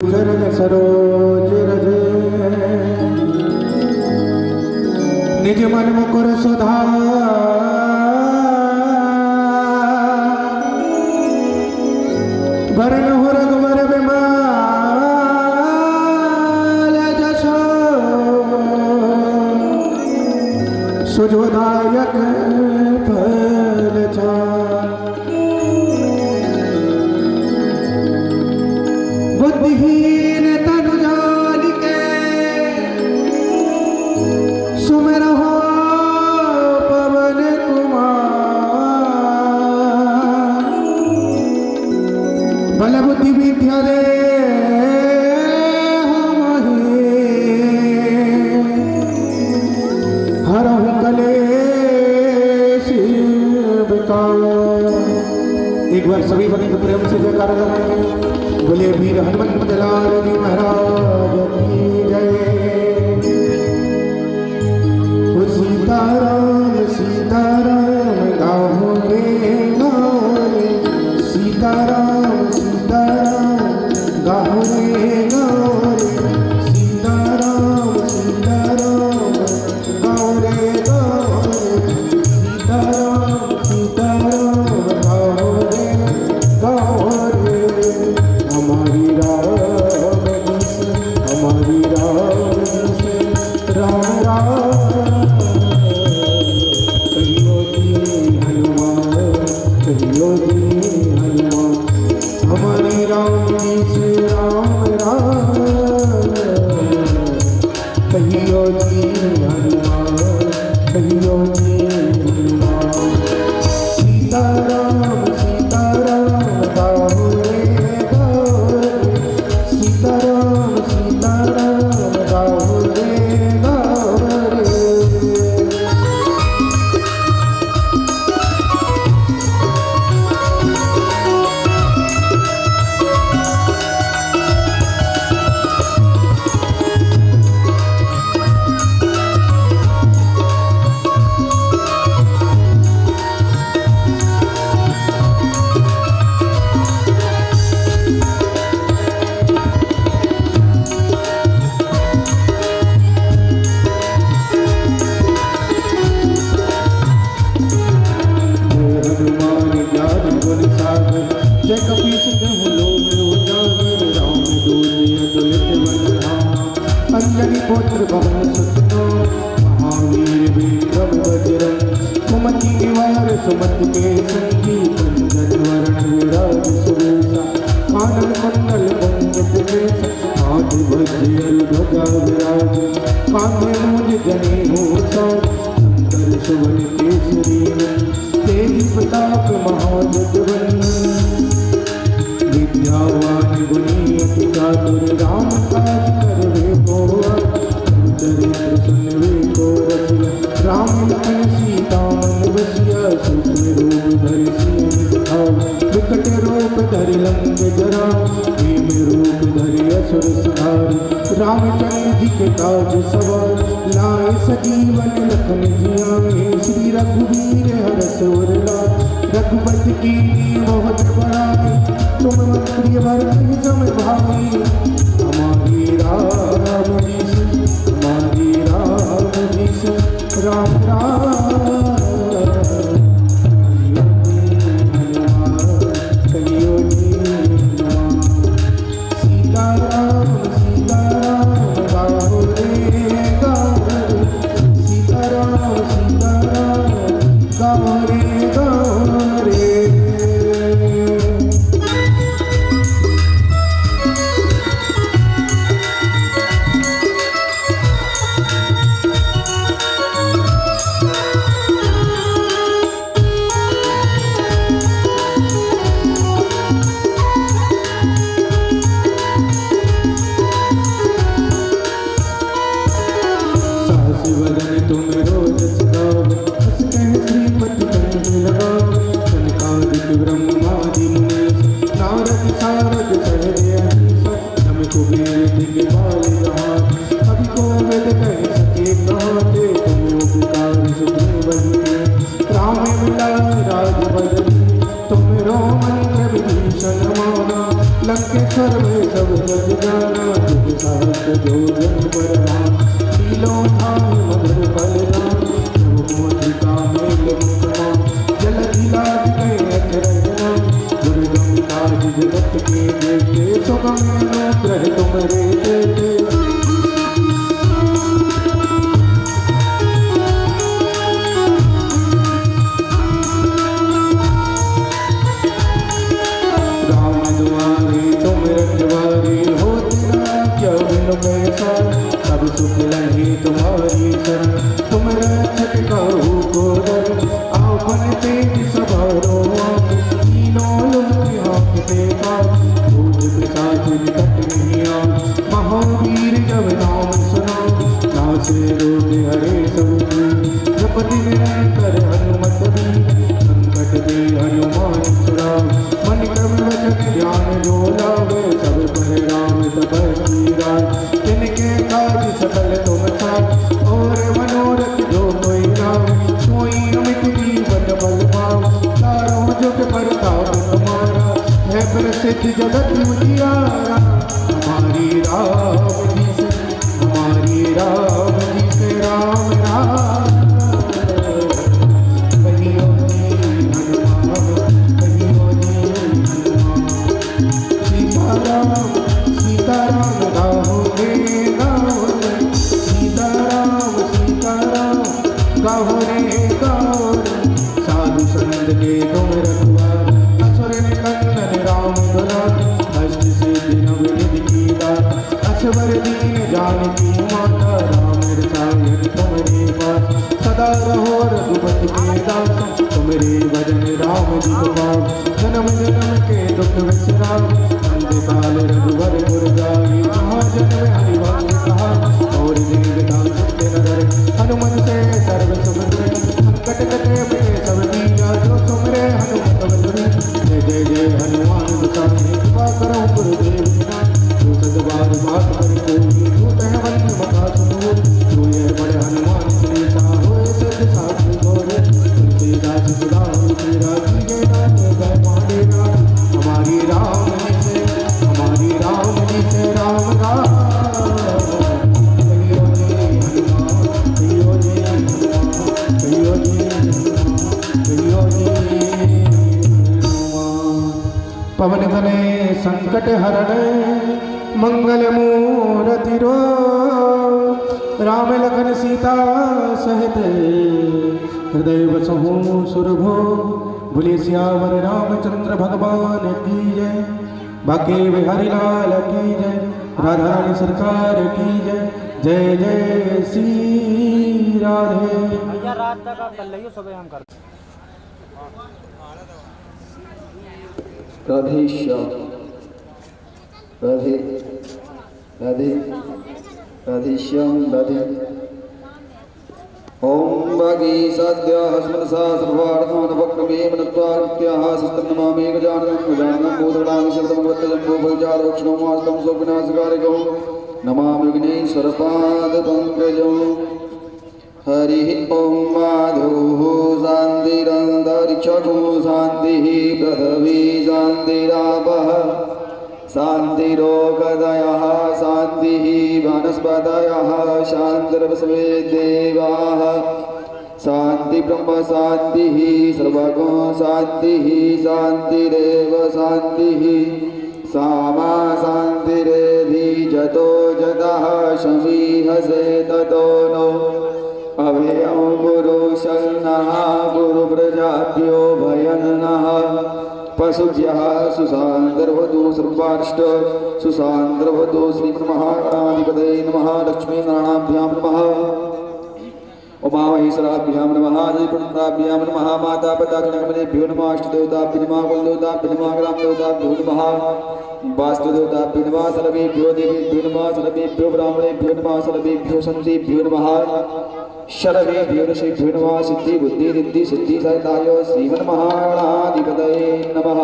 चरण सरोज रज निज मन मुकुर सुधा वरण हो रघुवर विमल जसो सुजोदायक फल बुद्धिहीन तनु जानिके सुमिरहो पवन कुमार बल बुद्धि विद्या दे हरहु कलेश विकार। एक बार सभी बने तो प्रेम से जयकार लगाएं। बोले वीर हनुमंत लाल जी महाराज की जय। सीताराम सीताराम गाओ रे गाओ रे सीताराम सीताराम गाओ रे गाओ रे सीताराम सीताराम गाओ रे गाओ रे सीताराम सीताराम गाओ रे गाओ रे। हमारी राम राम राम कहियो जी हनुमान कहियो जी हनुमान। हमारी राम जी से राम राम कहियो जी हनुमान कहियो जी हनुमान। सीताराम सीताराम गाओ रे गाओ रे सीताराम सीताराम गाओ रे गाओ रे। जय कपीस कहूँ लोग उजागर राम दूरिय दुलित वन धामा। अंजनी पुत्र पवन सुतो महावीर विक्रम बजरंग सुमति निवार सुमति के संगी कुंजन वरण विराज सुवेशा। कानन कुंडल कुंजित केश हाथ वज्र ध्वजा विराज। कांधे मूज जनेऊ साज सुंदर सुवन केसरी तेज प्रताप महाजगवंदन। विद्यावान गुणी अति चातुर राम काज करवे को चरित्र सुनवे को रसिया। राम लखन सीता मन बसिया सूक्ष्म रूप धरि सिंह दिखाओ। विकट रूप धरि लंक जरा भीम रूप धरि असुर संहार। रामचंद्र जी के काज सवार लाए सजीवन लखन जियाए। श्री रघुवीर हरष उर लाए रघुपति की बहुत बड़ाई। तुम प्रिय भरत सम भाई हमारी राम जी से हमारी राम जी से राम राम कहियो जी हनुमान। सीताराम सीताराम गाओ रे गाओ रे सीताराम सीताराम गाओ रे गाओ रे। तुम रोज सदाओ हस कह श्रीपति कंठ लगाओ। सनकादिक ब्रह्मादि मुनीश नारद सारद सहजे अहिंसा। नम कुबेर दिगपाल जहान कवि कोविद कह सके कहते। तुम उपकार सुने बहिए राम मिला राज बदली। तुम रोमन विभीषण माना लंकेश्वर में सब जग जो जन पर राम शीलों धाम मधुर फल राम प्रभु मोदिका मेल मुखमा जल दिलाज के अचरजना दुर्गम काज जगत के देते सुगम अनुग्रह तुमरे देते सब सुख लहे तुम्हारी शरण तुम रक्षक कहू को डर आपन तेज सवारो तीनों लोग हाँकते पाप भूत पिशाच निकट नहीं आओ महावीर जब नाम सुनाओ नासे रोग हरे सब जपति निरंतर हनुमत भी संकट दे हनुमान छुड़ाओ मन क्रम वचन ध्यान जो लावे सब पर राम तपस्वी राज तिनके काज सकल तुम साथ और मनोरथ जो कोई राम सोई अमित जीवन बल पाओ तारों जुग परताप तुम्हारा है प्रसिद्ध जगत उजियारा हमारी राम जी से राम राम कहियो जी हनुमान कहियो जी हनुमान सीताराम सीताराम गाओ रे गाओ रे सीताराम सीताराम गाओ रे गाओ रे साधु संत के तुम रखवार असुर निकंदन राम दुलार अष्ट सिद्धि नव निधि की दात असवर दीन जानकी माता राम रसायन तुम्हारे पास सदा रहो रघुपति के दास तुम्हारे भजन राम जी को पाओ जन्म जन्म के दुख विश्राम अंत काल रघुवर पुर जाई महाजन में हरिवंश कहा और दीर्घता सत्य नगर हनुमन से सर्व सुमरे संकट कटे मिटे सब दीना जो सुमरे हनुमत बलि जय जय जय हनुमान गोसाई कृपा करो गुरुदेव जो सदबार बात कर कोई झूठ है वन मका सुनो जो ये बड़े हनुमान श्रीसा होए सिद्ध साधु गोरे तुलसीदास सदा तेरा जी नाम जय माने नाम हमारी राम जी से राम राम कहियो जी हनुमान कहियो जी हनुमान कहियो जी हनुमान कहियो जी हनुमान पवन तनय संकट हरण मंगल मूर्ति रो राम लखन सीता सहित हृदय बसहु सुरभो बोले सियावर रामचंद्र भगवान की जय बाके बिहारी लाल की जय राधा रानी सरकार की जय जय जय श्री राधे भैया रात तक आप कर लियो सुबह हम कर राधे श्याम राधे राधे राधे श्याम राधे ओम भागी सद्यः स्मरसा सर्वार्थान् वक्रमे मनत्वाकृत्याः सस्तन्नमामि गजाननं भूतगणानि शब्दमवत्तजम्बो फलचारवक्षणो मास्तं स्वविनाशकारिकं नमामि विघ्नेश्वरपादपङ्कजं हरिः ॐ माधवः शान्तिरन्तरिक्षगो शान्तिः पृथिवी शान्तिरापः शान्तिरोगदयः शान्तिः वनस्पतयः शान्तिर्विश्वे देवाः शान्ति ब्रह्म शान्तिः सर्वगो शान्तिः शान्तिरेव शान्तिः सामा शान्तिरेधि जतो जतः शमीहसे ततो नो अभयं गुरुशरणः गुरुप्रजाभ्यो भयन्नः पशुभ्यः सुसान्दर्भतो सर्वाष्ट सुसान्दर्भतो श्रीमहागणाधिपतये नमः लक्ष्मीनारायणाभ्यां नमः उमामहेश्वराभ्यां नमः जयपुत्राभ्यां नमः माता पिता जनकमनेभ्यो नमः अष्टदेवताभ्यो नमः कुलदेवताभ्यो नमः ग्रामदेवताभ्यो नमः वास्तुदेवताभ्यो नमः सर्वेभ्यो देवेभ्यो नमः सर्वेभ्यो ब्राह्मणेभ्यो नमः सर्वेभ्यो सन्तेभ्यो नमः शरवेभ्यो ऋषिभ्यो नमः सिद्धि बुद्धि रिद्धि सिद्धि सहिताय श्रीमन्महागणाधिपतये नमः।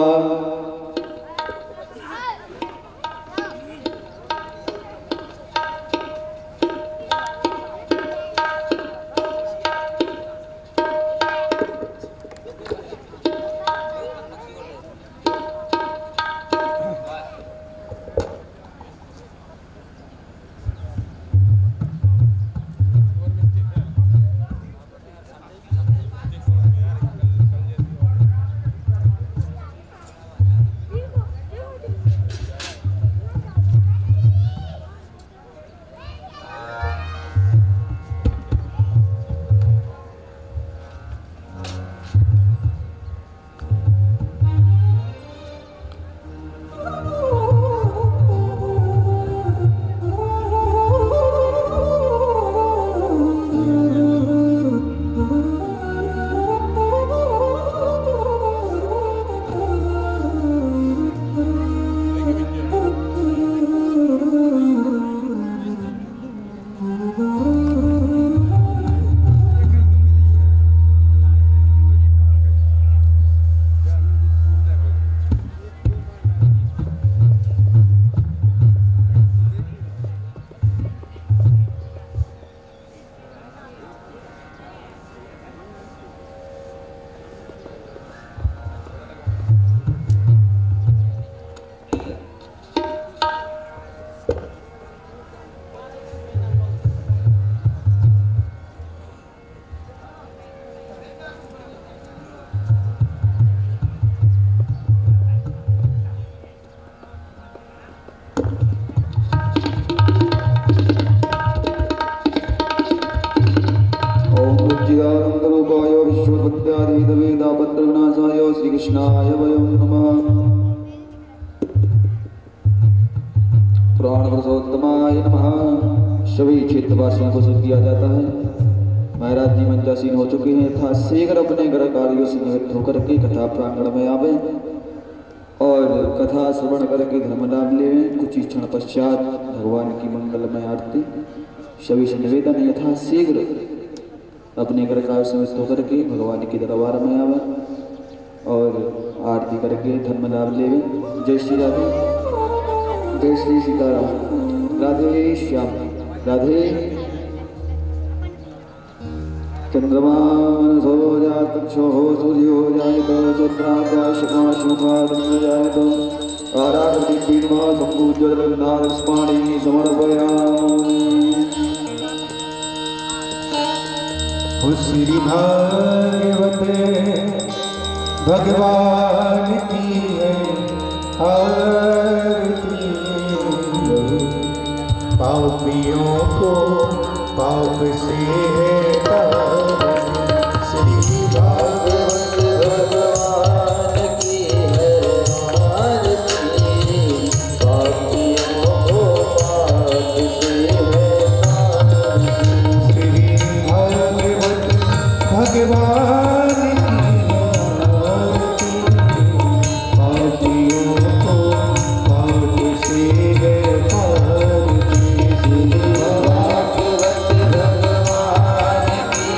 श्री कृष्णाय वयं नमः। पुराण पुरुषोत्तमाय नमः। सभी क्षेत्रवासियों को शुभ किया जाता है। महाराज जी मंचासीन हो चुके हैं था शीघ्र अपने घर कार्यों से निवृत्त होकर के कथा प्रांगण में आवे और कथा श्रवण करके धर्म लाभ लेवें। कुछ ही क्षण पश्चात भगवान की मंगलमय आरती सभी से निवेदन यथा शीघ्र अपने घर कार्य से निवृत्त होकर के भगवान के दरबार में आवे और आरती करके धर्म लाभ लेवें। जय श्री राधे, जय श्री सीताराम। राधे श्याम राधे। चंद्रमा सो जाए कक्षो हो सूर्य हो जाए तो चंद्राध्याय शका शुका जाए तो आराधि पीठमा संपूज्य जगन्नाथ स्माणी समर्पयामि। श्री भागवते भगवान की है आरती। पापियों को पाप से है श्री भागवत भगवान की है आरती। पापियों को पाप से है श्री भागवत भगवान की आरती। पापियों को पाप से है आरती। श्री भागवत भगवान की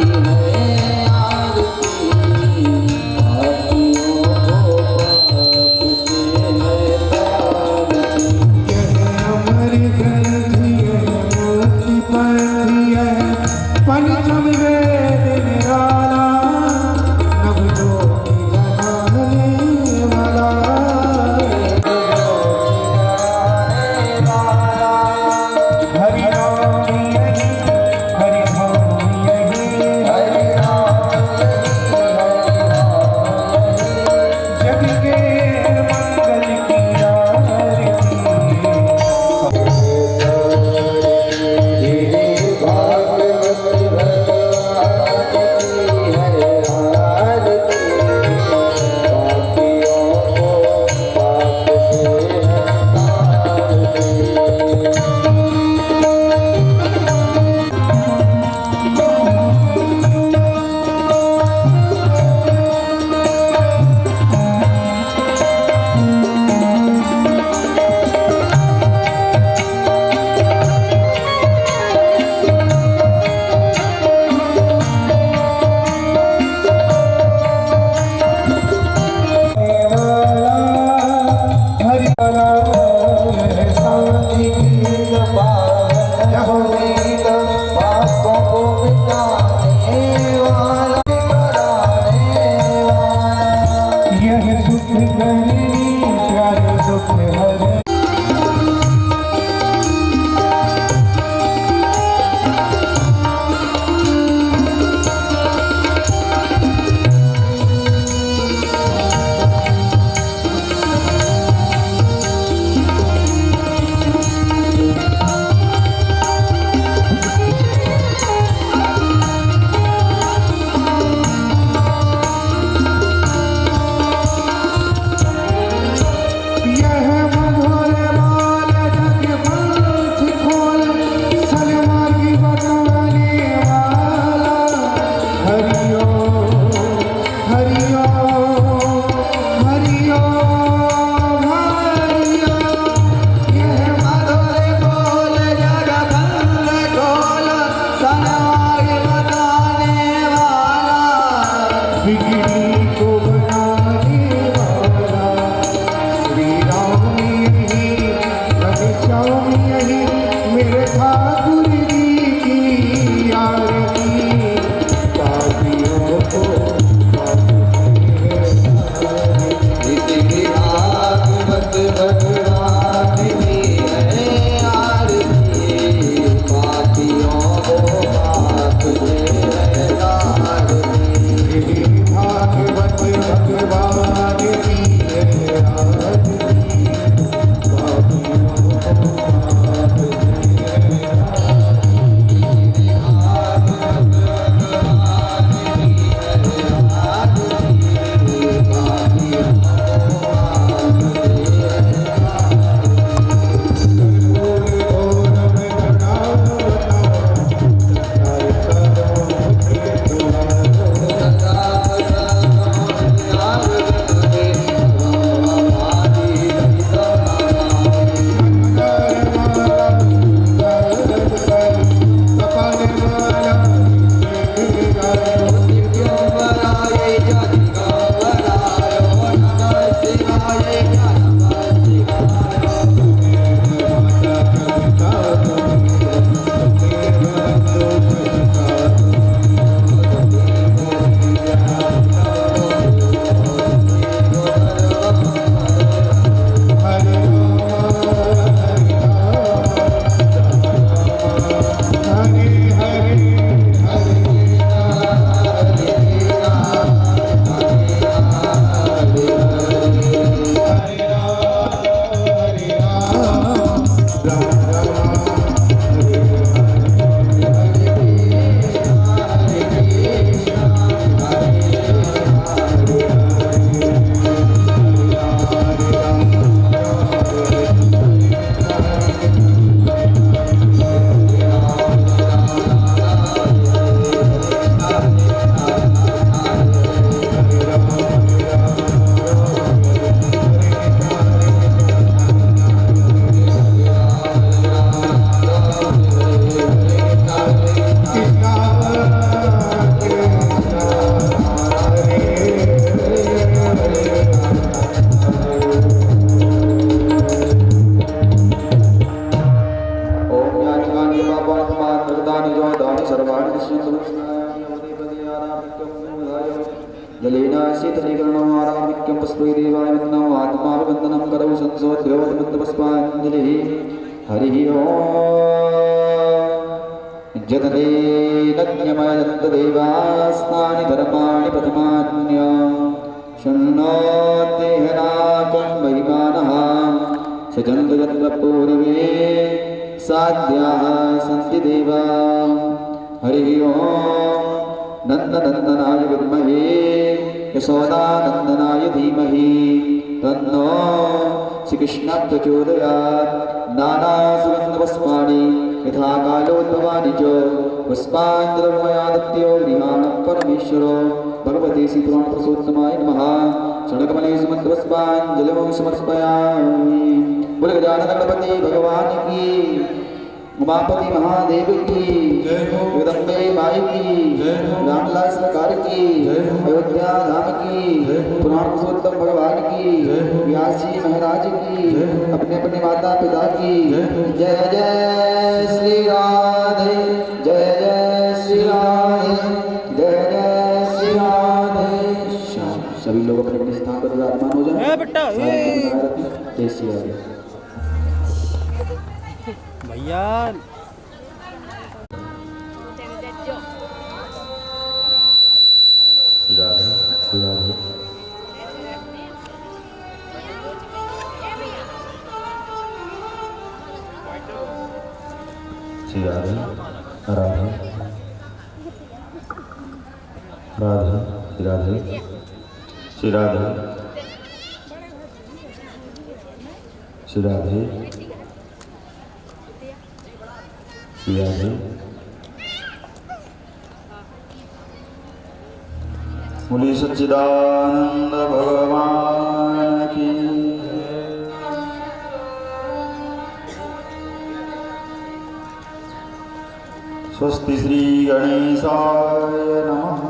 सर्वाणि दृश्यन्तु जलेन शीतलीकरणम् आराधिक्यं पुष्पै देवाय वन्दनम् आत्माभिवन्दनं करौ संसोद्भवतमन्तपुष्पाञ्जलिः हरिः ॐ जतनेनज्ञमयन्तदेवास्तानि धर्माणि प्रथमान्य शृण्वत्येहनाकं महिमानः सजन्तु यत्र पूर्वे साध्याः सन्ति देवा हरिः ॐ नन्दनन्दनाय विद्महे यशोदानन्दनाय धीमहि तन्नो श्रीकृष्णः प्रचोदयात् नानासुगन्धपुष्पाणि यथा कालोद्भवानि च पुष्पाञ्जलिर्मयादत्यो गृहाणः परमेश्वरो भगवते श्रीपुराणपुरुषोत्तमाय नमः षण्कमलेषु मन्त्रपुष्पाञ्जलिं समर्पयामि। बोल गजानन गणपति भगवान की, उमापति महादेव की, जगदम्बे माई की, रामलाल सरकार की, अयोध्या धाम की, पुराण पुरुषोत्तम भगवान की, व्यास जी महाराज की, अपने अपने माता पिता की। जय जय श्री राधे, जय जय श्री राधे, जय जय श्री राधे। सभी लोग अपने अपने स्थान पर विराजमान हो जाएं। जय श्री राधे भैया। श्री राधे श्री राधे श्री राधे राधे राधे श्री राधे श्री राधे श्री राधे श्री राधे। बोलिए सच्चिदानंद भगवान की। स्वस्ति श्री गणेशाय नमः।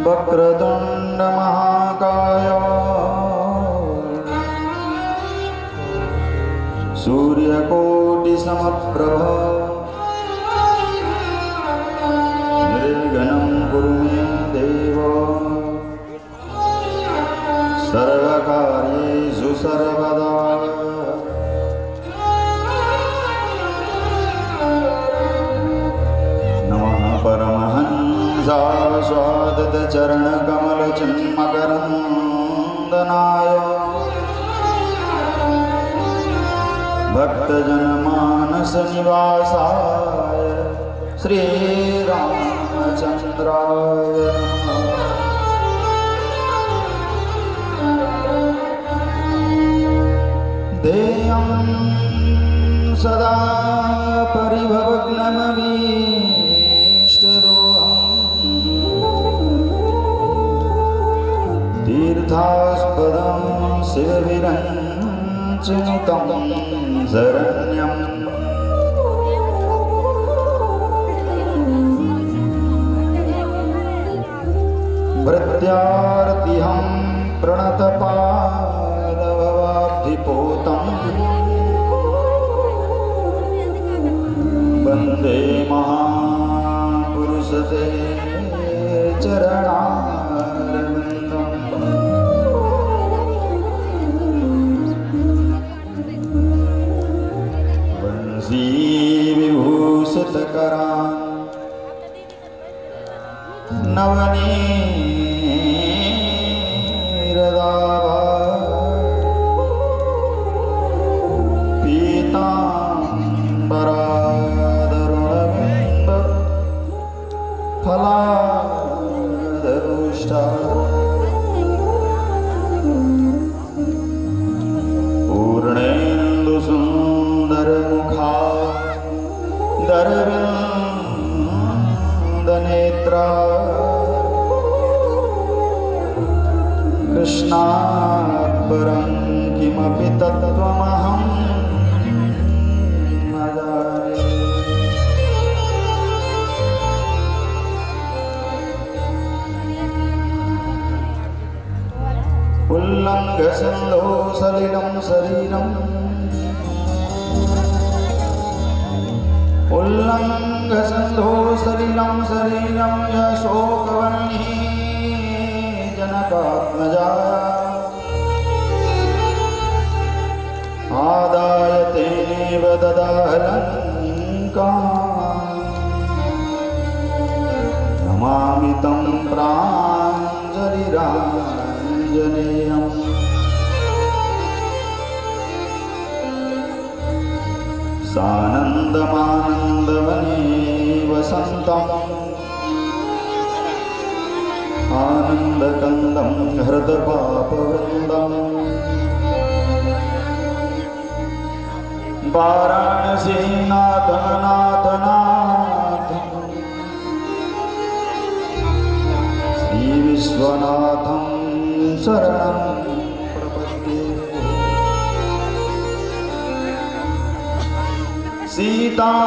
वक्रतुंड महाकाय सूर्यकोटि समप्रभ निर्विघ्नं कुरु मे देव सर्वकार्येषु सर्वदा। नमः परमहंसाय स्वादत चरण कमल चिन्मकरन्दनाय भक्तजनमानस निवासाय श्री रामचंद्राय देयं सदा परिभवग्नमभीष्टदोहम् तीर्थास्पदं शिवविरञ्चिनुतं शरण्यम् भृत्यार्तिहं प्रणतपादभवाब्धिपोतम् वन्दे महापुरुषते चरणारविन्दम्। वंशी विभूषितकरान् नवनीरदाभा पीताम्बरादरुणबिम्ब फलादरुष्टा पूर्णेन्दुसुन्दरमुखा दरविन्दनेत्रा कृष्णात् परं किमपि तत्त्वमहं न जाने। उल्लङ्घसन्दो सलिलं शरीरं उल्लंघ सिंधु सलिलं शरीरं यशोकवर्णी जनकात्मजा आदाय तेनेव ददाहलङ्कां नमामि तं प्राञ्जलिराञ्जनेयम् सानन्दमानन्दवने वसन्तम् आनन्दकन्दं हृदपापवृन्दम् वाराणसीनाथनाथनाथ श्रीविश्वनाथं शरणं प्रपद्ये सीतानाथसमारम्भां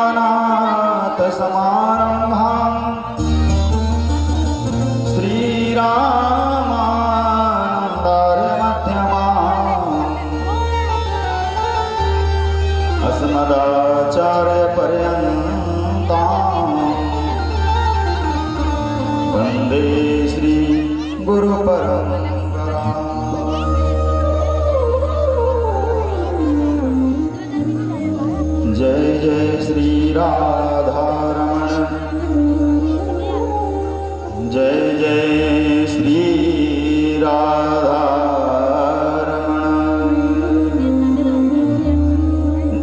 श्रीरामानन्दार्यमध्यमाम् अस्मदाचार्यपर्यन्तां वन्दे श्रीगुरुपरम्पराम्। जय जय श्री राधारमण, जय जय श्री राधारमण,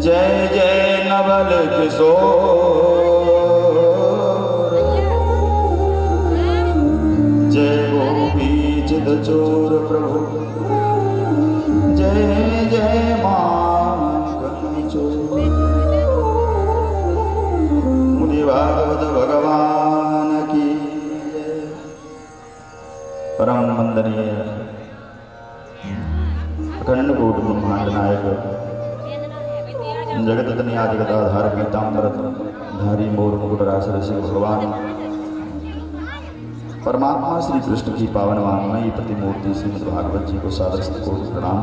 जय जय नवल किशोर, जय गोपी चिद चोर प्रभु, जय जय मां चोर। भागवत भगवान की परम वंदनीय अखंड कोटि ब्रह्मांड नायक जगत तनिया जगदाधार पीताम्बर धारी मोर मुकुटराज ऋषि भगवान परमात्मा श्री कृष्ण की पावन वाङ्मयी प्रतिमूर्ति श्रीमद् भागवत जी को सादर कोटि प्रणाम।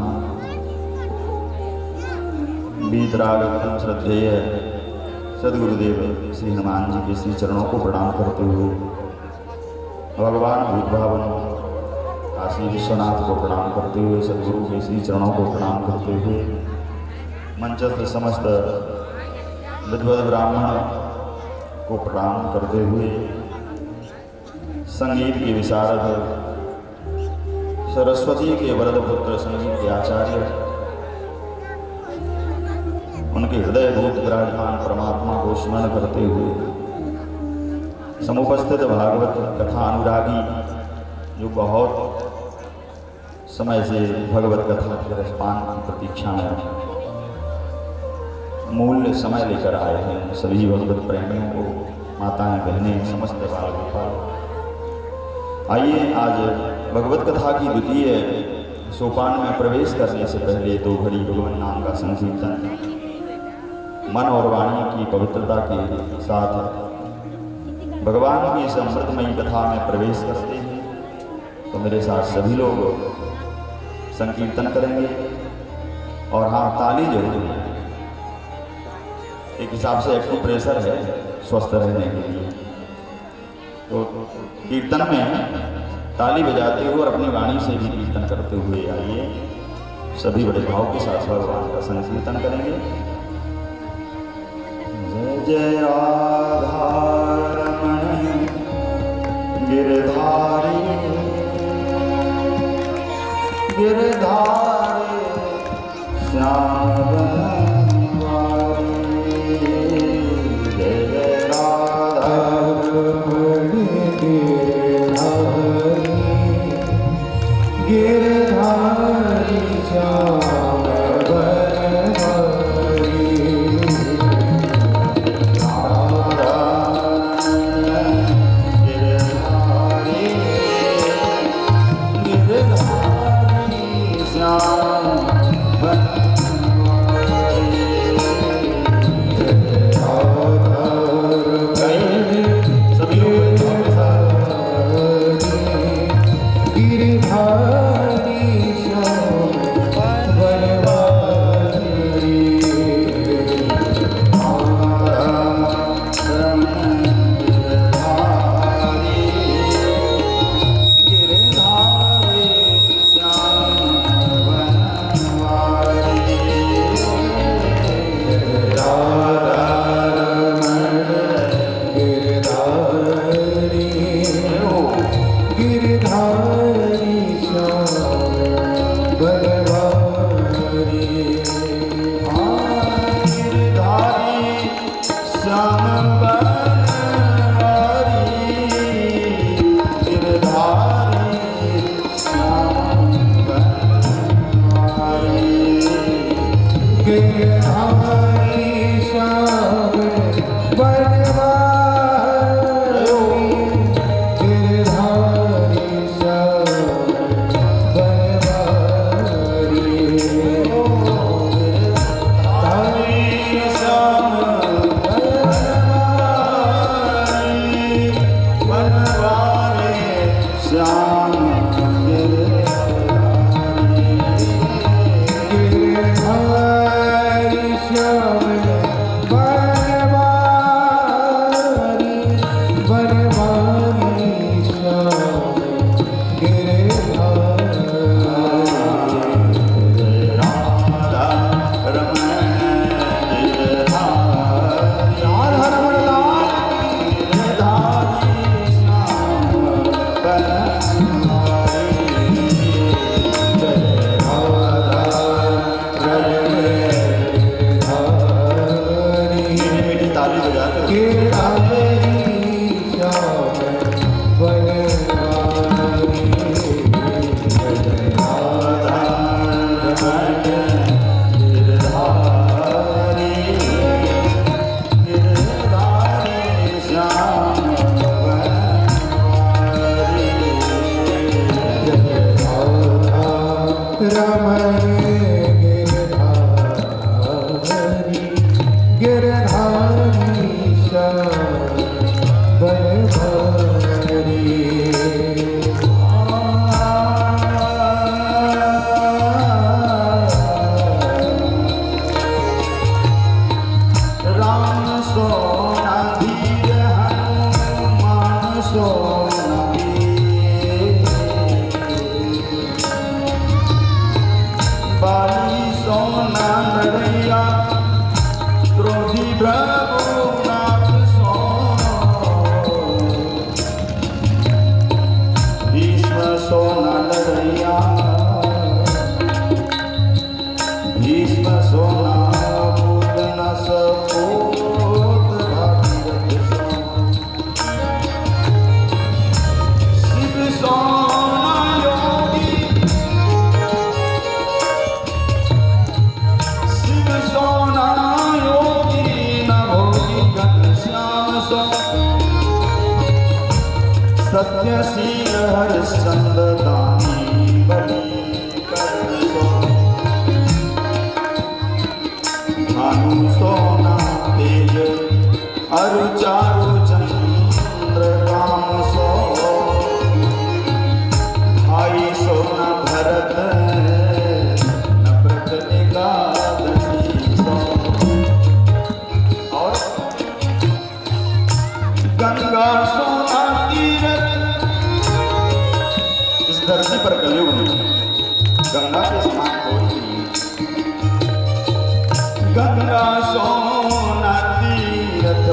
वीतराग श्रद्धेय सदगुरुदेव श्री हनुमान जी के श्री चरणों को प्रणाम करते हुए भगवान भूतभावन काशी विश्वनाथ को प्रणाम करते हुए सदगुरु के श्री चरणों को प्रणाम करते हुए मंचस्थ समस्त विद्वद ब्राह्मण को प्रणाम करते हुए संगीत के विशारद सरस्वती के वरद पुत्र संगीत के आचार्य उनके हृदय भूत विराजमान परमात्मा को स्मरण करते हुए समुपस्थित भागवत कथा अनुरागी जो बहुत समय से भगवत कथा के रसपान की प्रतीक्षा में मूल्य समय लेकर आए हैं सभी भगवत प्रेमियों को, माताएं बहनें, समस्त बाल गोपाल, आइए आज भगवत कथा की द्वितीय सोपान में प्रवेश करने से पहले दो घड़ी भगवान नाम का संकीर्तन मन और वाणी की पवित्रता के साथ भगवान की इस अमृतमयी कथा में प्रवेश करते हैं। तो मेरे साथ सभी लोग संकीर्तन करेंगे और हाँ, ताली जरूर है। एक हिसाब से एक्यूप्रेशर है स्वस्थ रहने के लिए। तो कीर्तन में ताली बजाते हुए और अपनी वाणी से भी कीर्तन करते हुए आइए सभी बड़े भाव के साथ भगवान का संकीर्तन करेंगे। जय जय राधारमण गिरधारी गिरधारी श्याम जय जय राधारमण गिरधारी श्याम गिरधारी श्याम बनवारी गिरधारी श्याम बनवारी गिरधारी श्याम बनवारी बनवारी श्याम सत्यशील हरिश्चंद्र दानी बलि कर सो भानु सोना तेज अरु चारु चंद्र काम सो भाई सोना भरत नवरत एकादशी सो और गंगा सोना तीरथ इस धरती पर कलयुग में गंगा के स्थान होती गंगा सोना तीरथ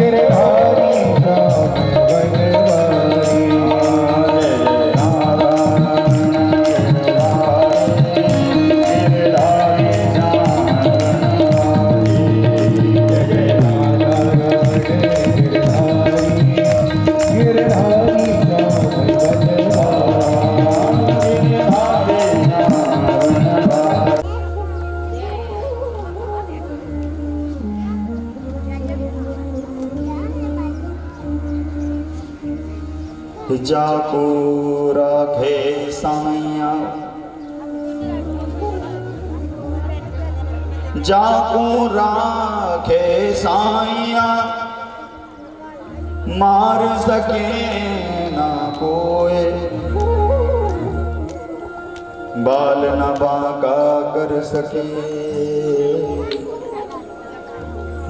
गिरधारी श्याम बनवारी। जाको राखे साइया, जाको राखे साइया, मार सके ना कोई, बाल न बांका कर सके,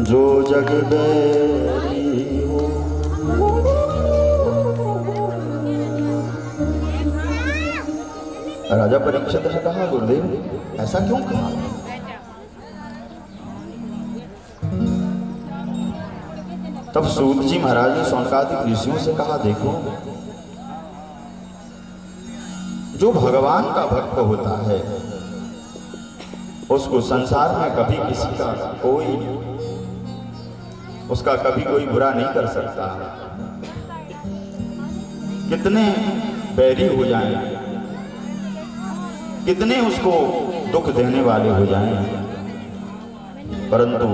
जो जग बैरी हो। राजा परीक्षित ने कहा, गुरुदेव ऐसा क्यों कहा? तब सूत जी महाराज ने शौनकादिक ऋषियों से कहा, देखो जो भगवान का भक्त होता है उसको संसार में कभी किसी का कोई उसका कभी कोई बुरा नहीं कर सकता। कितने बैरी हो जाएं, कितने उसको दुख देने वाले हो जाएं, परंतु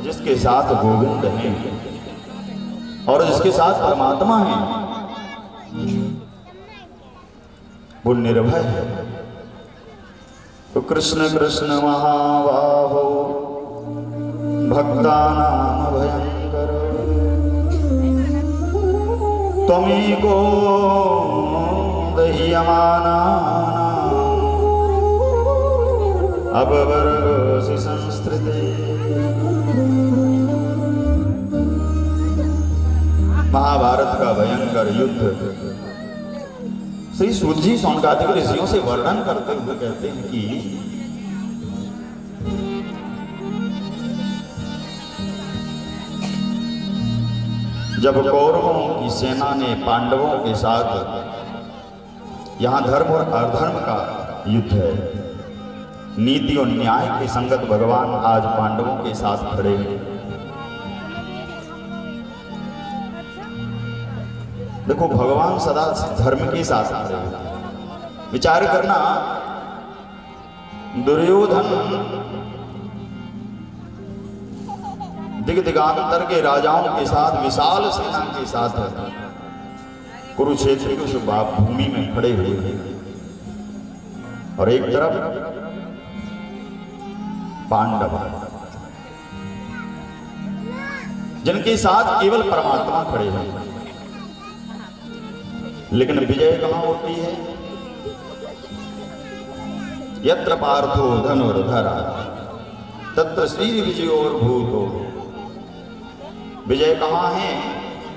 जिसके साथ गोविंद हैं और जिसके साथ परमात्मा है वो निर्भय है। तो कृष्ण कृष्ण महाबाहो भक्तानां भयंकर, त्वमेको दह्यमाना अबवर्गोऽसि संस्कृते। महाभारत का भयंकर युद्ध श्री सूत जी शौनकादिक ऋषियों से वर्णन करते हुए कहते हैं कि जब कौरवों की सेना ने पांडवों के साथ, यहां धर्म और अधर्म का युद्ध है, नीति और न्याय के संगत भगवान आज पांडवों के साथ खड़े हैं। देखो भगवान सदा धर्म के साथ खड़े हैं। विचार करना, दुर्योधन दिग्दिगांतर के राजाओं के साथ, विशाल सेना के साथ कुरुक्षेत्र की उस भूमि में खड़े हुए हैं और एक तरफ पांडव जिनके साथ केवल परमात्मा खड़े हैं। लेकिन विजय कहां होती है? यत्र पार्थो धनुर्धरा तत्र श्री विजयोर्भूतो। विजय कहां है?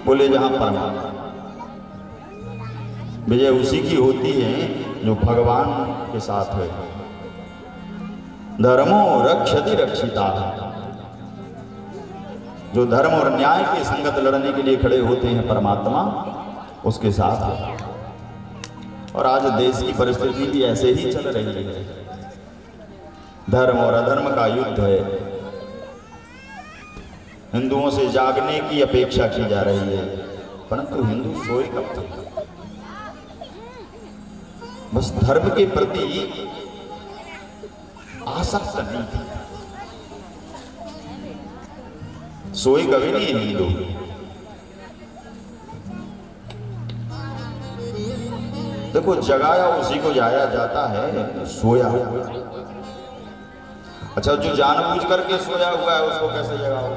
बोले जहां परमात्मा। विजय उसी की होती है जो भगवान के साथ है। धर्मो रक्षति रक्षिता, जो धर्म और न्याय के संगत लड़ने के लिए खड़े होते हैं परमात्मा, उसके साथ है। और आज देश की परिस्थिति भी ऐसे ही चल रही है। धर्म और अधर्म का युद्ध है। हिंदुओं से जागने की अपेक्षा की जा रही है, परंतु हिंदू सोए कब तक? बस धर्म के प्रति आसक्त नहीं थी, सोए कभी नहीं है हिंदू। देखो जगाया उसी को जाया जाता है, सोया। अच्छा, जो जानबूझ करके सोया हुआ है उसको कैसे जगाओ?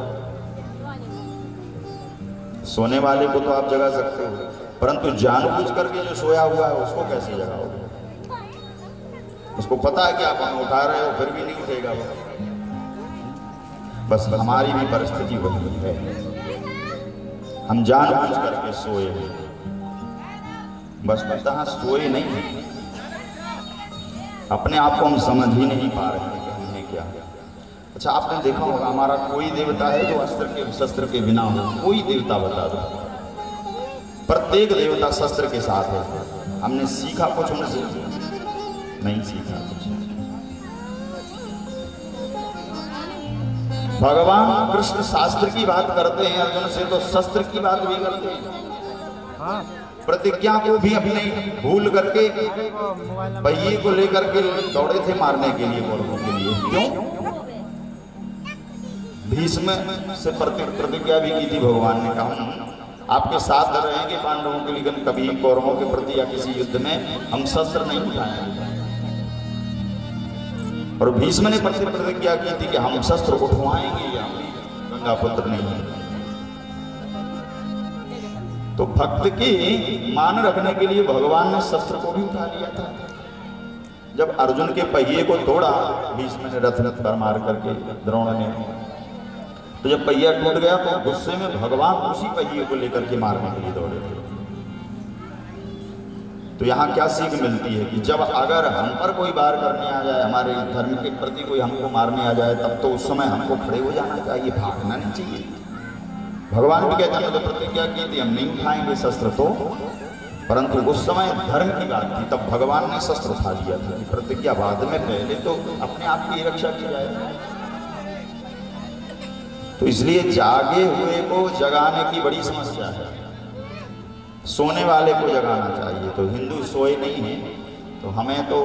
सोने वाले को तो आप जगा सकते हो, परंतु जानबूझ करके जो सोया हुआ है उसको कैसे जगाओगे? उसको पता है कि आप हमें उठा रहे हो, फिर भी नहीं उठेगा वो। बस हमारी भी परिस्थिति वही है, हम जानबूझ करके सोए हैं, बस पता सोए नहीं, अपने आप को हम समझ ही नहीं पा रहे हैं कि हमने क्या। अच्छा, आपने देखा होगा हमारा कोई देवता है जो अस्त्र के शस्त्र के बिना हो? कोई देवता बता दो। प्रत्येक देवता शस्त्र के साथ है। हमने सीखा कुछ उनसे? नहीं सीखा कुछ। भगवान कृष्ण शास्त्र की बात करते हैं अर्जुन से, तो शस्त्र की बात भी करते हैं। हाँ प्रतिज्ञा को भी अपने भूल करके पहिए को लेकर के दौड़े थे मारने के लिए, कौरवों के लिए। क्यों? भीष्म से प्रतिज्ञा भी की थी भगवान ने, कहा आपके साथ रहेंगे पांडवों के लिए, कभी कौरवों के प्रति या किसी युद्ध में हम शस्त्र नहीं उठाएंगे। और भीष्म ने प्रतिज्ञा की थी कि हम शस्त्र उठवाएंगे, या गंगा पुत्र नहीं। तो भक्त की मान रखने के लिए भगवान ने शस्त्र को भी उठा लिया था। जब अर्जुन के पहिए को तोड़ा भीष्म ने रथ पर मार करके, द्रोण ने, तो जब पहिया टूट गया तो गुस्से में भगवान उसी पहिए को लेकर के मारने के लिए दौड़े थे। तो यहाँ क्या सीख मिलती है कि जब अगर हम पर कोई वार करने आ जाए, हमारे धर्म के प्रति कोई हमको मारने आ जाए, तब तो उस समय हमको खड़े हो जाना चाहिए, भागना नहीं चाहिए। भगवान भी कहते हैं तो प्रतिज्ञा की थी हम नहीं उठाएंगे शस्त्र, तो परंतु उस समय धर्म की बात थी, तब भगवान ने शस्त्र उठा लिया था। प्रतिज्ञा बाद में, पहले तो अपने आप की रक्षा की जाए। तो इसलिए जागे हुए को जगाने की बड़ी समस्या है, सोने वाले को जगाना चाहिए। तो हिंदू सोए नहीं है, तो हमें तो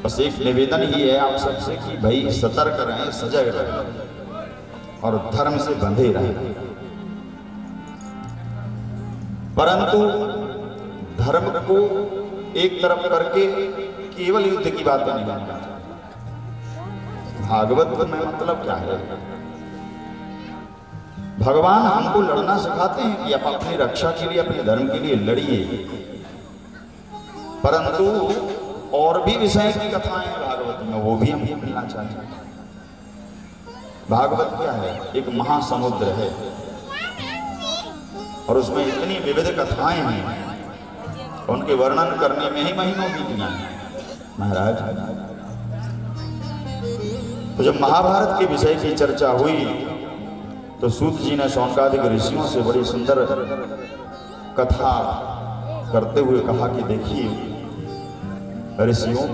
बस एक निवेदन ही है आप सबसे कि भाई सतर्क रहें, सजग रहें और धर्म से बंधे रहें। परंतु धर्म को एक तरफ करके केवल युद्ध की बातें नहीं करना चाहिए। भागवत में मतलब क्या है? भगवान हमको लड़ना सिखाते हैं कि आप अपनी रक्षा के लिए, अपने धर्म के लिए लड़िए, परंतु और भी विषय की कथाएं हैं भागवत में, वो भी हमको मिलना चाहिए। भागवत क्या है? एक महासमुद्र है और उसमें इतनी विविध कथाएं हैं, उनके वर्णन करने में ही महीनों बीत जाए महाराज। तो जब महाभारत के विषय की चर्चा हुई तो सूत जी ने शौनकादिक ऋषियों से बड़ी सुंदर कथा करते हुए कहा कि देखिए ऋषियों,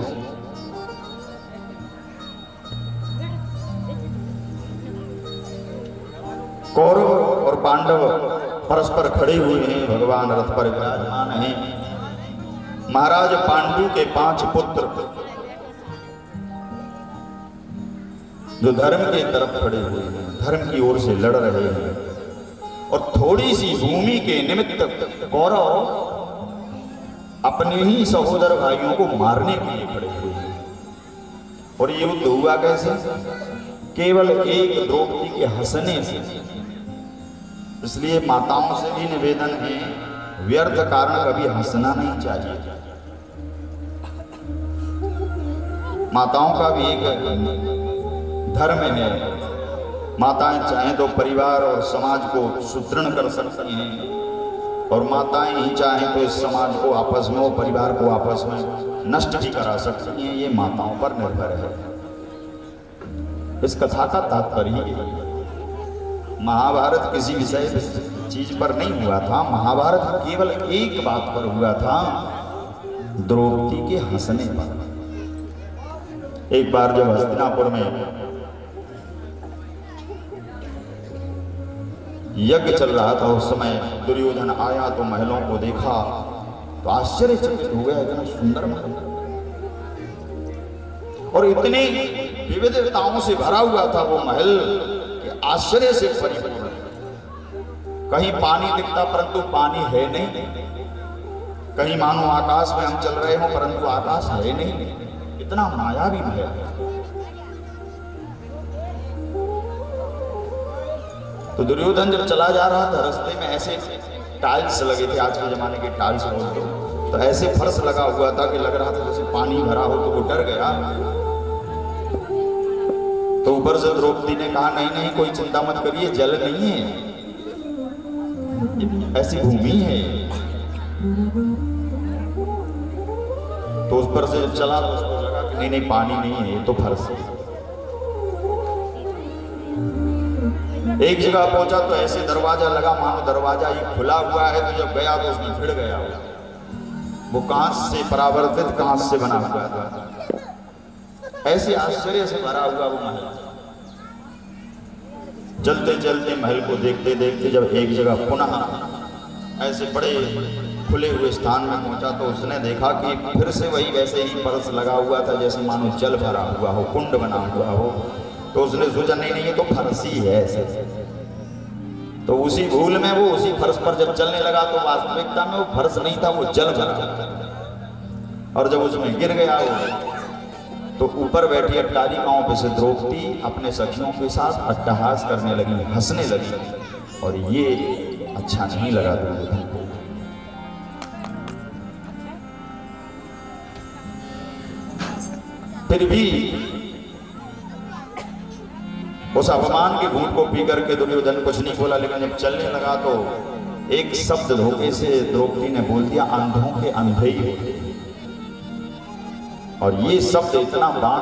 कौरव और पांडव परस्पर खड़े हुए हैं, भगवान रथ पर विराजमान हैं। महाराज पांडु के 5 पुत्र जो धर्म के तरफ खड़े हुए हैं, धर्म की ओर से लड़ रहे हैं, और थोड़ी सी भूमि के निमित्त कौरव अपने ही सहोदर भाइयों को मारने के लिए खड़े हुए हैं। और ये युद्ध हुआ कैसे? केवल एक द्रौपदी के हंसने से। इसलिए माताओं से भी निवेदन है, व्यर्थ कारण कभी हंसना नहीं चाहिए। माताओं का भी एक धर्म है, माताएं चाहें तो परिवार और समाज को सुदृढ़ कर सकती हैं, और माताएं ही चाहें तो इस समाज को आपस में, परिवार को आपस में नष्ट भी करा सकती हैं। ये माताओं पर निर्भर है। इस कथा का तात्पर्य है, महाभारत किसी विषय चीज पर नहीं हुआ था, महाभारत केवल एक बात पर हुआ था, द्रौपदी के हंसने पर। एक बार जब हस्तिनापुर में यज्ञ चल रहा था, उस समय दुर्योधन आया तो महलों को देखा तो आश्चर्यचकित हो गया, इतना सुंदर महल और इतनी विविधताओं से भरा हुआ था वो महल कि आश्चर्य से परिपूर्ण। कहीं पानी दिखता परंतु पानी है नहीं, कहीं मानो आकाश में हम चल रहे हो परंतु आकाश है नहीं, इतना मायावी महल। तो दुर्योधन जब चला जा रहा था, रास्ते में ऐसे टाइल्स लगे थे, आज के जमाने के टाइल्स बोलते हो, तो ऐसे फर्श लगा हुआ था कि लग रहा था जैसे पानी भरा हो। तो वो डर गया। तो ऊपर से द्रौपदी ने कहा नहीं नहीं कोई चिंता मत करिए, जल नहीं है, ऐसी भूमि है। तो उस पर से जब चला तो उसको लगा कि नहीं नहीं पानी नहीं है, ये तो फर्श है। एक जगह पहुंचा तो ऐसे दरवाजा लगा मानो दरवाजा ही खुला हुआ है, तो जब गया तो उसमें भिड़ गया। वो कांच से परावर्तित कांच से बना हुआ था। ऐसे आश्चर्य से भरा हुआ वो महल। चलते चलते महल को देखते देखते जब एक जगह पुनः ऐसे बड़े खुले हुए स्थान में पहुंचा तो उसने देखा कि फिर से वही वैसे ही फर्श लगा हुआ था, जैसे मानो जल भरा हुआ हो, कुंड बना हुआ हो। तो उसने सोचा नहीं नहीं ये तो फर्श ही है ऐसे। तो उसी भूल में वो उसी फर्श पर जब चलने लगा तो वास्तविकता में वो फर्श नहीं था, वो जल भरा। और जब उसमें गिर गया वो तो ऊपर बैठी अट्टालिकाओं पे से द्रौपदी अपने सखियों के साथ अट्टहास करने लगी, हंसने लगी। और ये अच्छा नहीं लगा दुर्योधन को। फिर भी उस अपमान के घूंट को पी करके दुर्योधन कुछ नहीं बोला, लेकिन जब चलने लगा तो एक शब्द धोखे से द्रौपदी ने बोल दिया, अंधों के अंधे ही होते हैं। और ये शब्द इतना बाण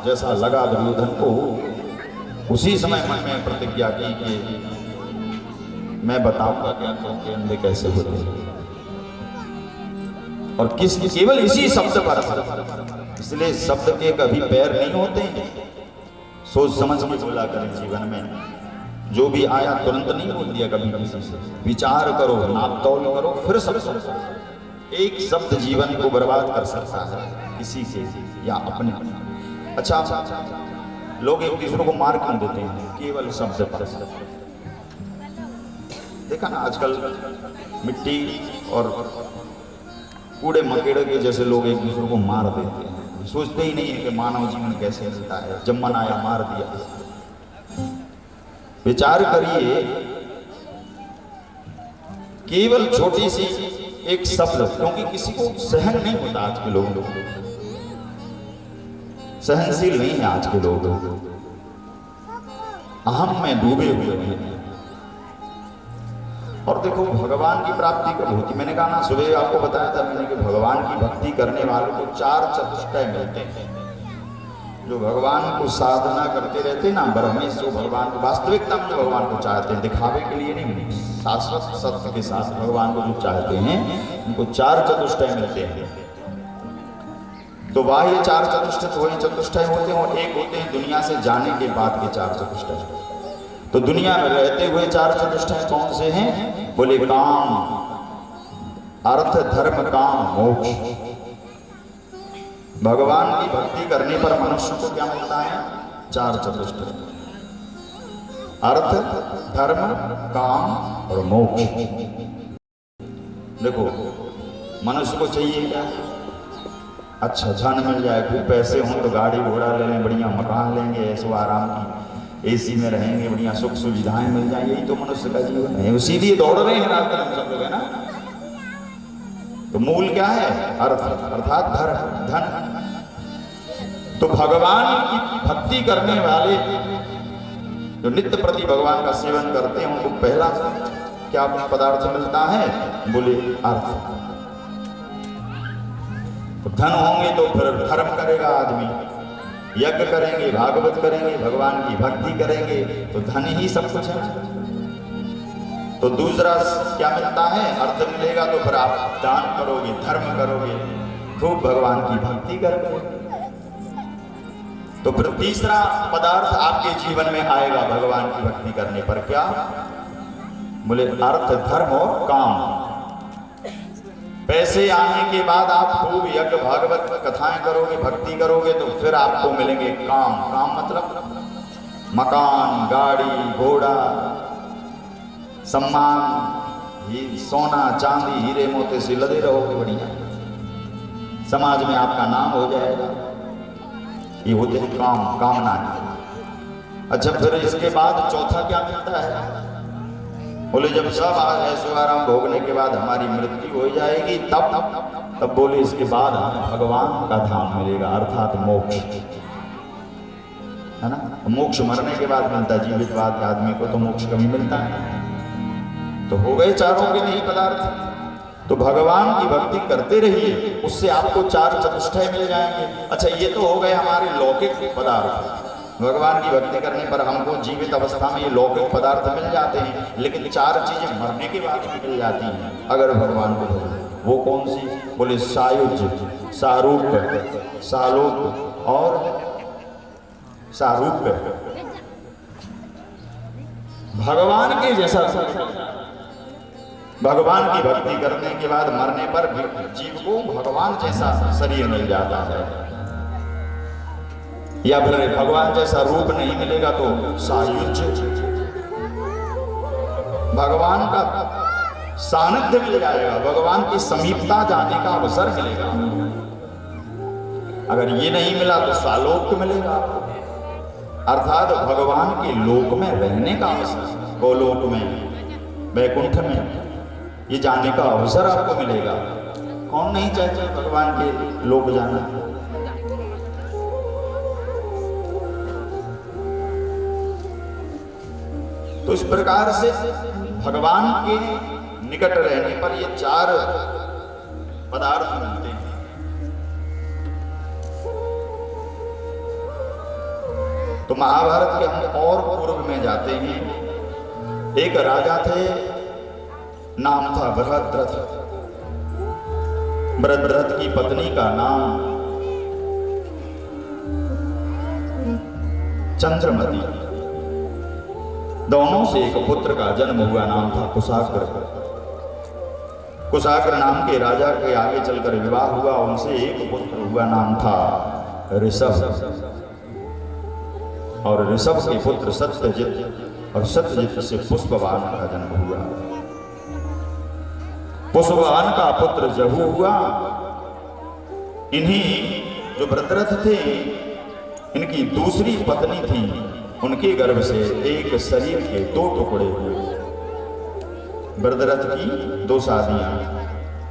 जैसा लगा दुर्योधन को, उसी समय मन में प्रतिज्ञा की कि मैं बताऊंगा कि अंधों के अंधे कैसे होते हैं। और किस केवल इसी शब्द पर, इसलिए शब्द के कभी पैर नहीं होते हैं। सोच समझ के बोला करें जीवन में, जो भी आया तुरंत नहीं बोल दिया कभी किसी से। विचार करो, नाप तौल करो, फिर सब सोचो। एक शब्द जीवन को बर्बाद कर सकता है किसी से या अपने। अच्छा, लोग एक दूसरे को मार क्यों देते हैं? केवल शब्द पर। देखा ना आजकल मिट्टी और कूड़े मकेड़े के जैसे लोग एक दूसरे को मार देते हैं, सोचते ही नहीं है कि मानव जीवन कैसे चलता है। जब मन आया मार दिया। विचार करिए, केवल छोटी सी एक शब्द, क्योंकि किसी को सहन नहीं होता। आज के लोग सहनशील नहीं है। आज के लोग अहम में डूबे हुए हैं। और देखो भगवान की प्राप्ति कब होती? मैंने कहा ना, सुबह आपको बताया था मैंने कि भगवान की भक्ति करने वालों को 4 चतुष्टय मिलते हैं। जो भगवान को साधना करते रहते ना ब्रह्मेश, जो भगवान को वास्तविकता में भगवान को चाहते हैं, दिखावे के लिए नहीं, शाश्वत सत्य के साथ भगवान को जो चाहते हैं उनको 4 चतुष्टय मिलते हैं। तो बाह्य 4 चतुष्टय होते हैं और एक होते हैं दुनिया से जाने के बाद के 4 चतुष्टय। तो दुनिया में रहते हुए 4 चतुष्टय कौन से हैं? बोले काम, अर्थ, धर्म, काम, मोक्ष। भगवान की भक्ति करने पर मनुष्य को क्या मिलता है? 4 चतुष्टय, अर्थ, धर्म, काम और मोक्ष। देखो मनुष्य को चाहिए क्या? अच्छा धन मिल जाए, खूब पैसे हों तो गाड़ी घोड़ा ले लें, बढ़िया मकान लेंगे, ऐसो आराम की एसी में रहेंगे, बढ़िया सुख सुविधाएं मिल जाए। यही तो मनुष्य का जीवन है। उसी लिए दौड़ रहे हैं रात दिन सब लोग, है ना? तो मूल क्या है? अर्थ, अर्थात धन। तो भगवान की भक्ति करने वाले जो नित्य प्रति भगवान का सेवन करते हैं उनको पहला क्या पदार्थ मिलता है? बोले अर्थ। तो धन होंगे तो फिर धर्म करेगा आदमी, यज्ञ करेंगे, भागवत करेंगे, भगवान की भक्ति करेंगे, तो धन ही सब कुछ है। तो दूसरा क्या मिलता है? अर्थ मिलेगा तो फिर आप दान करोगे, धर्म करोगे, खूब भगवान की भक्ति करोगे। तो फिर तीसरा पदार्थ आपके जीवन में आएगा भगवान की भक्ति करने पर, क्या? बोले अर्थ, धर्म और काम। पैसे आने के बाद आप खूब यज्ञ भागवत कथाएं करोगे, भक्ति करोगे, तो फिर आपको मिलेंगे काम। काम मतलब मकान, गाड़ी, घोड़ा, सम्मान, ये सोना चांदी हीरे मोती से लदे रहोगे, बढ़िया समाज में आपका नाम हो जाएगा। ये होते हैं काम, कामना। अच्छा फिर इसके बाद चौथा क्या मिलता है? बोले जब सब ऐशो आराम भोगने के बाद हमारी मृत्यु हो जाएगी तब बोले इसके बाद हमें भगवान का धाम मिलेगा, अर्थात मोक्ष, है ना? मोक्ष मरने के बाद मिलता है, जीवित बाद के आदमी को तो मोक्ष कभी मिलता है। तो हो गए चारों के नहीं पदार्थ। तो भगवान की भक्ति करते रहिए, उससे आपको 4 चतुष्टय मिल जाएंगे। अच्छा ये तो हो गए हमारे लौकिक पदार्थ। भगवान की भक्ति करने पर हमको जीवित अवस्था में ये लौकिक पदार्थ मिल जाते हैं, लेकिन 4 चीजें मरने के बाद भी मिल जाती हैं अगर भगवान को भजो। वो कौन सी? बोले सायुज, सारूप, सालोक और सारूप। भगवान के जैसा, भगवान की भक्ति करने के बाद मरने पर जीव को भगवान जैसा शरीर मिल जाता है, या फिर भगवान जैसा रूप नहीं मिलेगा तो सायुज, भगवान का सानिध्य मिल जाएगा, भगवान की समीपता जाने का अवसर मिलेगा। अगर ये नहीं मिला तो सालोक मिलेगा, अर्थात भगवान के लोक में रहने का अवसर, गोलोक में, वैकुंठ में ये जाने का अवसर आपको मिलेगा। कौन नहीं चाहता भगवान के लोक जाना? तो इस प्रकार से भगवान के निकट रहने पर ये 4 पदार्थ मिलते हैं। तो महाभारत के हम और पूर्व में जाते हैं। एक राजा थे, नाम था बृहद्रथ। बृहद्रथ की पत्नी का नाम चंद्रमती। दोनों से एक पुत्र का जन्म हुआ, नाम था कुशाग्र। कुशाग्र नाम के राजा के आगे चलकर विवाह हुआ, उनसे एक पुत्र हुआ, नाम था ऋषभ। और ऋषभ के पुत्र सत्यजित, और सत्यजित से पुष्पवान का जन्म हुआ। पुष्पवान का पुत्र जहू हुआ। इन्हीं जो बृहद्रथ थे, इनकी दूसरी पत्नी थी, उनके गर्भ से एक शरीर के 2 टुकड़े हुए। बृहद्रथ की 2 शादियां,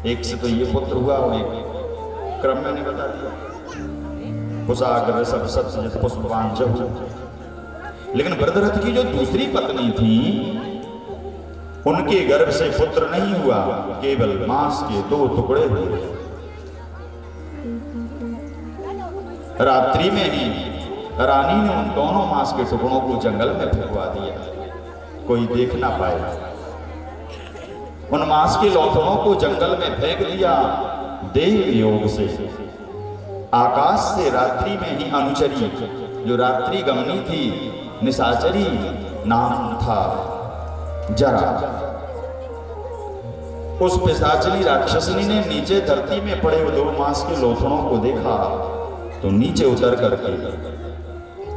एक से तो ये पुत्र हुआ और एक क्रम मैंने बता दिया, कुशाग्र, ऋषभ, सत्यजित, पुष्पवान, जहू। लेकिन बृहद्रथ की जो दूसरी पत्नी थी, उनके गर्भ से पुत्र नहीं हुआ, केवल मांस के 2 टुकड़े हुए। रात्रि में ही रानी ने उन दोनों मांस के टुकड़ों को जंगल में फेंकवा दिया, कोई देख ना पाए। उन मांस के लौथड़ों को जंगल में फेंक दिया। देव योग से आकाश से रात्रि में ही अनुचरी, जो रात्रि गमनी थी, निशाचरी, नाम था जरा। उस पिशाचिनी राक्षसनी ने नीचे धरती में पड़े हुए 2 मांस के लोथड़ों को देखा, तो नीचे उतर करके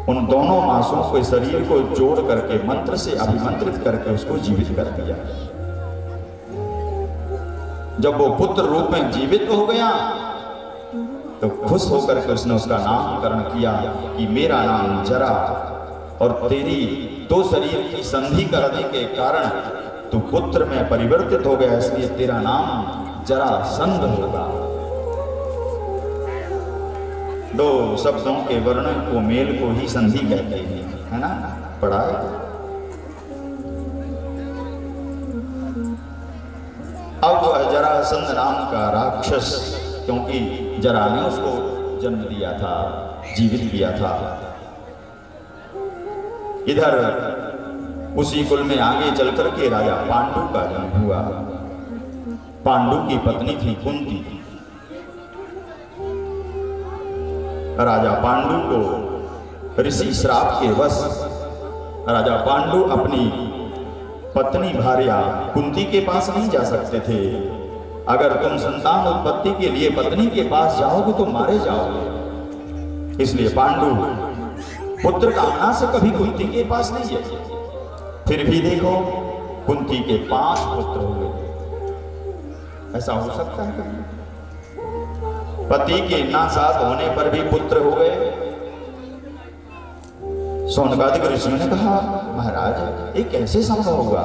उन दोनों मांसों के शरीर को जोड़ करके मंत्र से अभिमंत्रित करके उसको जीवित कर दिया। जब वो पुत्र रूप में जीवित हो गया तो खुश होकर के उसने उसका नामकरण किया कि मेरा नाम जरा, और तेरी 2 शरीर की संधि करने के कारण तू पुत्र में परिवर्तित हो गया, इसलिए तेरा नाम जरासंध होगा। 2 शब्दों के वर्ण को, मेल को ही संधि कहते हैं, है ना, पढ़ा है। अब वह जरासंध नाम का राक्षस, क्योंकि जरा ने उसको जन्म दिया था, जीवित किया था, इधर उसी कुल में आगे चल करके राजा पांडु का जन्म हुआ। पांडु की पत्नी थी कुंती। राजा पांडु को ऋषि श्राप के वश राजा पांडु अपनी पत्नी भार्या कुंती के पास नहीं जा सकते थे। अगर तुम संतान उत्पत्ति के लिए पत्नी के पास जाओगे तो मारे जाओगे, इसलिए पांडु पुत्र कामना से कभी कुंती के पास नहीं गए। फिर भी देखो, कुंती के 5 पुत्र हुए। ऐसा हो सकता है कभी? पति के नासात होने पर भी पुत्र हो गए। शौनकादिक ऋषियों ने कहा, महाराज ये कैसे संभव हुआ?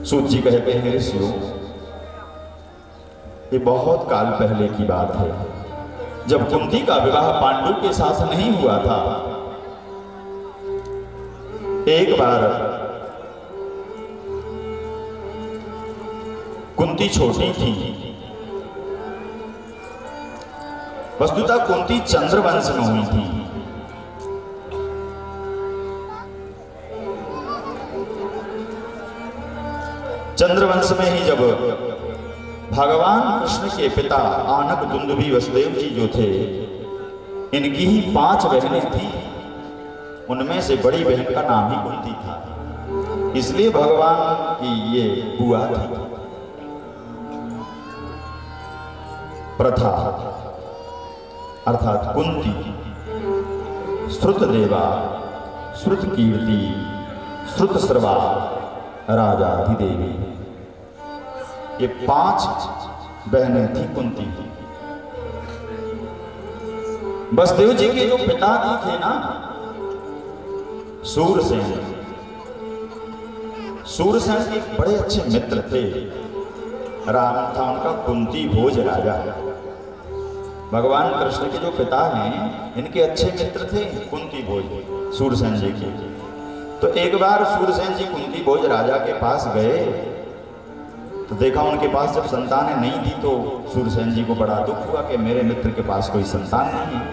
सूत जी कहते हैं, ऋषियों ये बहुत काल पहले की बात है, जब कुंती का विवाह पांडु के साथ नहीं हुआ था। एक बार कुंती छोटी थी। वस्तुतः कुंती चंद्रवंश में हुई थी। चंद्रवंश में ही जब भगवान कृष्ण के पिता आनक दुंदुभी वसुदेव जी जो थे, इनकी ही 5 बहनें थी। उनमें से बड़ी बहन का नाम ही कुंती था, इसलिए भगवान की ये बुआ थी। प्रथा अर्थात कुंती, श्रुतदेवा, श्रुतकीर्ति, श्रुतश्रवा, राजाधिदेवी, ये 5 बहनें थी कुंती की। वसुदेव जी के जो पिताजी थे ना, सूरसेन, सूरसेन के बड़े अच्छे मित्र थे। राम था उनका कुंती भोज राजा। भगवान कृष्ण के जो पिता हैं, इनके अच्छे मित्र थे कुंती भोज, सूरसेन जी के। तो एक बार सूरसेन जी कुंती भोज राजा के पास गए तो देखा उनके पास जब संतानें नहीं थी तो सूरसेन जी को बड़ा दुख हुआ कि मेरे मित्र के पास कोई संतान नहीं है।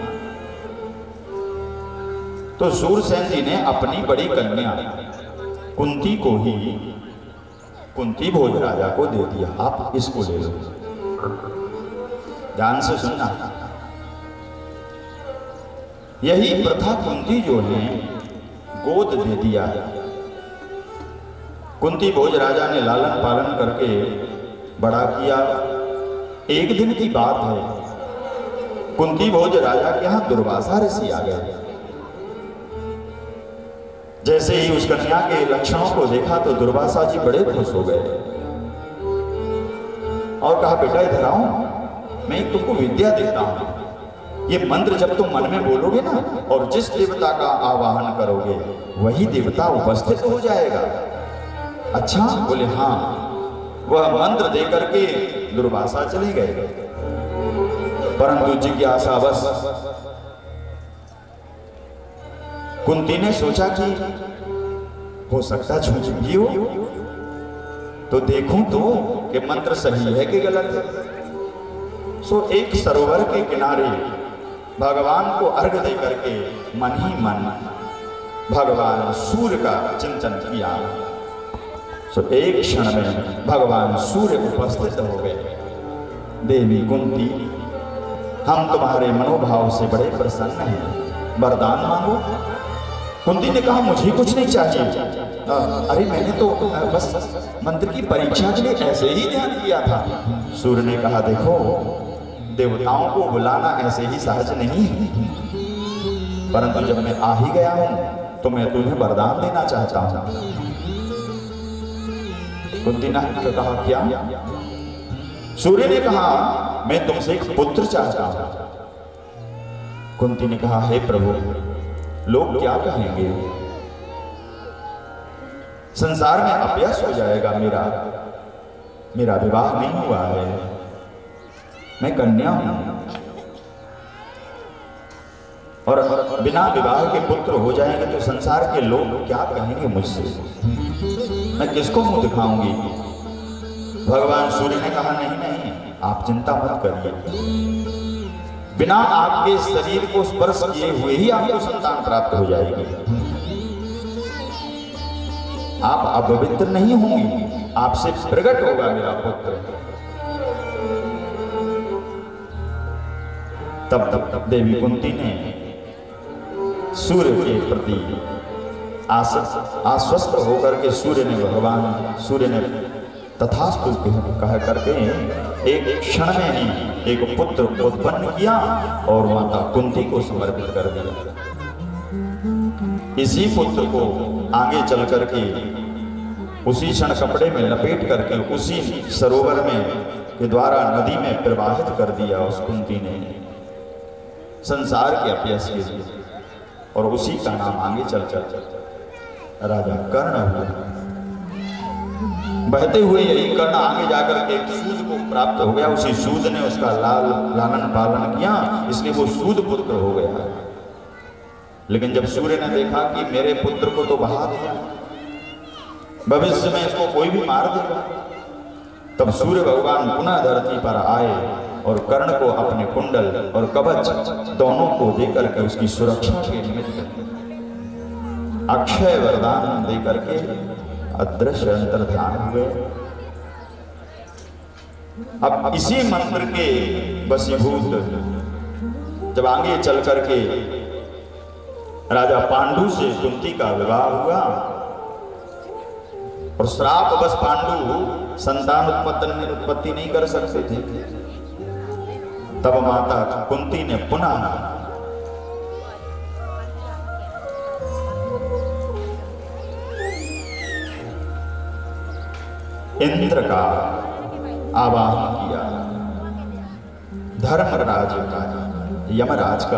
तो सूरसेन जी ने अपनी बड़ी कन्या कुंती को ही कुंती भोज राजा को दे दिया, आप इसको ले लो। ध्यान से सुनना, यही प्रथा कुंती जो है गोद दे दिया। कुंती भोज राजा ने लालन पालन करके बड़ा किया। एक दिन की बात है, कुंती भोज राजा के यहां दुर्वासा ऋषि आ गए। जैसे ही उस कन्या के लक्षणों को देखा तो दुर्वासा जी बड़े खुश हो गए और कहा, बेटा इधर आओ, मैं तुमको विद्या देता हूं। ये मंत्र जब तुम मन में बोलोगे ना और जिस देवता का आवाहन करोगे वही देवता उपस्थित हो जाएगा। अच्छा, बोले हाँ। वह मंत्र दे करके दुर्वासा चले गए, परंतु जिज्ञासावश कुंती ने सोचा कि हो सकता झूठ भी हो, तो देखूं तो कि मंत्र सही है कि गलत है। सो एक सरोवर के किनारे भगवान को अर्घ दे करके मन ही मन भगवान सूर्य का चिंतन किया। सो एक क्षण में भगवान सूर्य उपस्थित हो गए। देवी कुंती, हम तुम्हारे मनोभाव से बड़े प्रसन्न हैं, वरदान मांगो। कुंती ने कहा, मुझे कुछ नहीं चाहिए। अरे मैंने तो बस मंत्र की परीक्षा के लिए ऐसे ही ध्यान किया था। सूर्य ने कहा, देखो देवताओं को बुलाना ऐसे ही सहज नहीं है, परंतु जब मैं आ ही गया हूं तो मैं तुम्हें वरदान देना चाहता हूं। कुंती ने कहा, क्या? सूर्य ने कहा, मैं तुमसे एक पुत्र चाहता हूं। कुंती ने कहा, हे प्रभु, लोग क्या कहेंगे? संसार में अपयश हो जाएगा। मेरा विवाह नहीं हुआ है, मैं कन्या हूं और बिना विवाह के पुत्र हो जाएंगे तो संसार के लोग क्या कहेंगे मुझसे? मैं किसको मुंह दिखाऊंगी? भगवान सूर्य ने कहा, नहीं, आप चिंता मत करिए, बिना आपके शरीर को स्पर्श किए हुए ही आपको संतान प्राप्त हो जाएगी। आप अपवित्र नहीं होंगी, आपसे प्रकट होगा मेरा पुत्र। तब देवी कुंती ने सूर्य के प्रति आश्वस्त होकर के सूर्य ने तथास्तु कह करके एक क्षण में ही एक पुत्र उत्पन्न किया और माता कुंती को समर्पित कर दिया। इसी पुत्र को आगे चल करके उसी क्षण कपड़े में लपेट करके उसी सरोवर में के द्वारा नदी में प्रवाहित कर दिया उस कुंती ने, संसार के अपयश के लिए। और उसी का नाम आगे चल राजा कर्ण हुआ। बहते हुए यही कर्ण आगे जाकर के एक सूद को प्राप्त हो गया। उसी सूद ने उसका लालन पालन किया, इसलिए वो सूद पुत्र हो गया। लेकिन जब सूर्य ने देखा कि मेरे पुत्र को तो बहा दिया, भविष्य में इसको कोई भी मार देगा, तब सूर्य भगवान पुनः धरती पर आए और कर्ण को अपने कुंडल और कवच दोनों को देकर के उसकी सुरक्षा के निमित्त अक्षय वरदान देकर के अदृश्य अंतर्धान हुए। अब इसी मंत्र के वशीभूत जब आगे चल करके राजा पांडु से कुंती का विवाह हुआ और श्राप बस पांडु संतान उत्पत्ति नहीं कर सकते थे, तब माता कुंती ने पुनः इंद्र का आवाहन किया, धर्मराज का, यमराज का